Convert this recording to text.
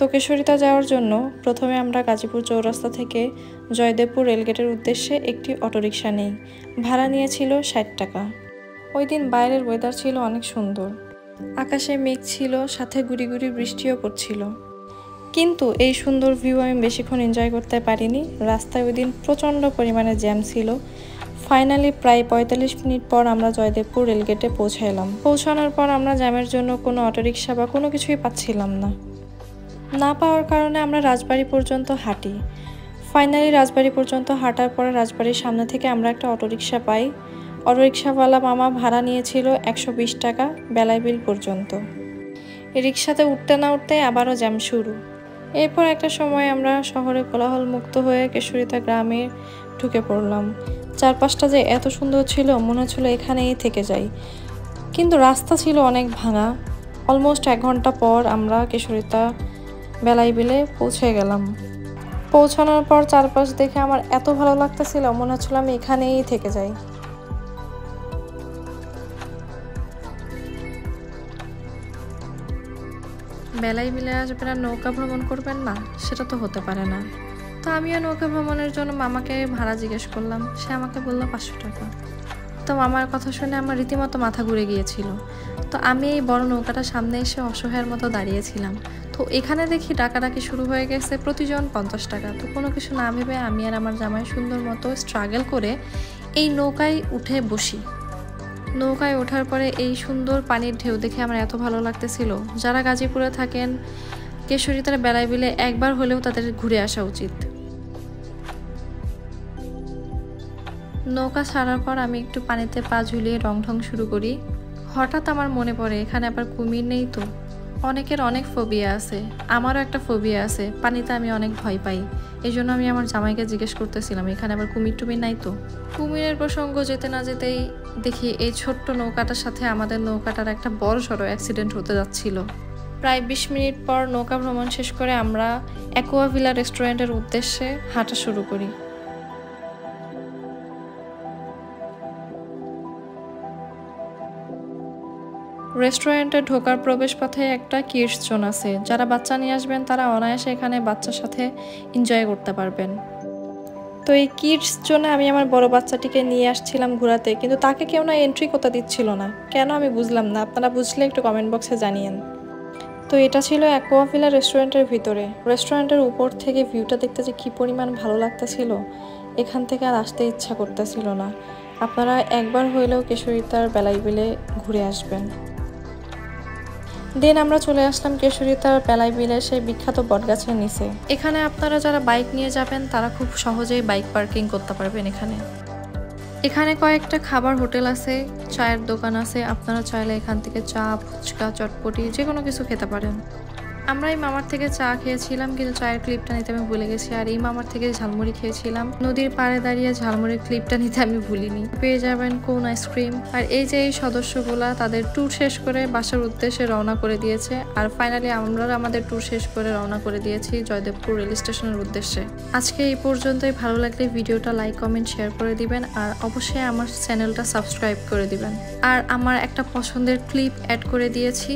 তো কেশরিতা যাওয়ার জন্য প্রথমে আমরা গাজীপুর চৌরাস্তা থেকে জয়দেবপুর রেলগেটের উদ্দেশ্যে একটি অটোরিকশা নেই। ভাড়া নিয়েছিল 60 টাকা। ওই দিন বাইরের ওয়েদার ছিল অনেক সুন্দর, আকাশে মেঘ ছিল, সাথে গুড়ি গুড়ি বৃষ্টিও পড়ছিল। কিন্তু এই সুন্দর ভিউ আমি বেশিক্ষণ এনজয় করতে পারিনি। রাস্তায় ওই দিন প্রচণ্ড পরিমাণে জ্যাম ছিল। ফাইনালি প্রায় 45 মিনিট পর আমরা জয়দেবপুর রেলগেটে পৌঁছালাম। পৌঁছানোর পর আমরা জ্যামের জন্য কোনো অটোরিকশা বা কোনো কিছুই পাচ্ছিলাম না পাওয়ার কারণে আমরা রাজবাড়ি পর্যন্ত হাঁটি। ফাইনালি রাজবাড়ি পর্যন্ত হাঁটার পরে রাজবাড়ির সামনে থেকে আমরা একটা অটোরিকশা পাই। অটোরিকশাওয়ালা মামা ভাড়া নিয়েছিল 120 টাকা বেলাইবিল পর্যন্ত। রিক্সাতে উঠতে না উঠতে আবারও জ্যাম শুরু। এরপর একটা সময় আমরা শহরে কোলাহল মুক্ত হয়ে কেশরিতা গ্রামে ঢুকে পড়লাম। চারপাশটা যে এত সুন্দর ছিল, মনে হচ্ছিল এখানেই থেকে যাই। কিন্তু রাস্তা ছিল অনেক ভাঙা। অলমোস্ট 1 ঘন্টা পর আমরা কেশরিতা বেলাইবিলে পৌঁছে গেলাম। পৌঁছানোর পর চারপাশ দেখে আমার এত ভালো লাগতেছিল, মনে হচ্ছিল আমি এখানেই থেকে যাই। বেলাইবিলে আসবেন আর নৌকা ভ্রমণ করবেন না, সেটা তো হতে পারে না। তো আমিও নৌকা ভ্রমণের জন্য মামাকে ভাড়া জিজ্ঞেস করলাম। সে আমাকে বললো 500 টাকা। তো মামার কথা শুনে আমার রীতিমতো মাথা ঘুরে গিয়েছিল। তো আমি এই বড় নৌকাটার সামনে এসে অসহায়ের মতো দাঁড়িয়েছিলাম। তো এখানে দেখি ডাকাডাকি শুরু হয়ে গেছে, প্রতিজন 50 টাকা। তো কোনো কিছু না ভেবে আমি আর আমার জামাই সুন্দর মতো স্ট্রাগল করে এই নৌকায় উঠে বসি। নৌকায় ওঠার পরে এই সুন্দর পানির ঢেউ দেখে আমার এত ভালো লাগতেছিল। যারা গাজীপুরে থাকেন, কেশরিতার বেলাইবিলে একবার হলেও তাদের ঘুরে আসা উচিত। নৌকা ছাড়ার পর আমি একটু পানিতে পা ঝুলিয়ে রং ঢং শুরু করি। হঠাৎ আমার মনে পড়ে এখানে আবার কুমির নেই তো। অনেকের অনেক ফোবিয়া আছে, আমারও একটা ফোবিয়া আছে, পানিতে আমি অনেক ভয় পাই। এই জন্য আমি আমার জামাইকে জিজ্ঞেস করতেছিলাম এখানে আবার কুমির টুমির নাই তো। কুমিরের প্রসঙ্গ যেতে না যেতেই দেখি এই ছোট্ট নৌকাটার সাথে আমাদের নৌকাটার একটা বড় সড়ো অ্যাক্সিডেন্ট হতে যাচ্ছিল। প্রায় 20 মিনিট পর নৌকা ভ্রমণ শেষ করে আমরা অ্যাকোয়াভিলা রেস্টুরেন্টের উদ্দেশ্যে হাঁটা শুরু করি। রেস্টুরেন্টে ঢোকার প্রবেশপথে একটা কিডস জোন আছে। যারা বাচ্চা নিয়ে আসবেন তারা অনায়াসে এখানে বাচ্চার সাথে এনজয় করতে পারবেন। তো এই কিডস জোনে আমি আমার বড় বাচ্চাটিকে নিয়ে আসছিলাম ঘোরাতে, কিন্তু তাকে কেউ না এন্ট্রি করতে দিচ্ছিল না। কেন আমি বুঝলাম না, আপনারা বুঝলে একটু কমেন্ট বক্সে জানিয়েন। তো এটা ছিল অ্যাকোয়াভিলা রেস্টুরেন্টের ভিতরে। রেস্টুরেন্টের উপর থেকে ভিউটা দেখতে যে কী পরিমাণ ভালো লাগতেছিল, এখান থেকে আর আসতে ইচ্ছা করতেছিল না। আপনারা একবার হইলেও কেশরিতার বেলাইবিলে ঘুরে আসবেন। দেন আমরা চলে আসলাম কেশরিতার বেলাইবিলে সেই বিখ্যাত বটগাছের নিচে। এখানে আপনারা যারা বাইক নিয়ে যাবেন তারা খুব সহজেই বাইক পার্কিং করতে পারবেন। এখানে কয়েকটা খাবার হোটেল আছে, চায়ের দোকান আছে। আপনারা চাইলে এখান থেকে চা, ফুচকা, চটপটি যে কোনো কিছু খেতে পারেন। আমরা এই মামার থেকে চা খেয়েছিলাম, কিন্তু চায়ের ক্লিপটা নিতে আমি ভুলে গেছি। আর এই মামার থেকে ঝালমুড়ি খেয়েছিলাম। নদীর পাড়ে দাঁড়িয়ে ঝালমুড়ির ক্লিপটা নিতে আমি ভুলিনি। পেয়ে যাবেন কোন আইসক্রিম। আর এই যে এই সদস্যগুলা তাদের ট্যুর শেষ করে বাসার উদ্দেশ্যে রওনা করে দিয়েছে। আর ফাইনালি আমরা আমাদের ট্যুর শেষ করে রওনা করে দিয়েছি জয়দেবপুর রেল স্টেশনের উদ্দেশ্যে। আজকে এই পর্যন্তই। ভালো লাগলে ভিডিওটা লাইক, কমেন্ট, শেয়ার করে দিবেন। আর অবশ্যই আমার চ্যানেলটা সাবস্ক্রাইব করে দিবেন। আর আমার একটা পছন্দের ক্লিপ অ্যাড করে দিয়েছি।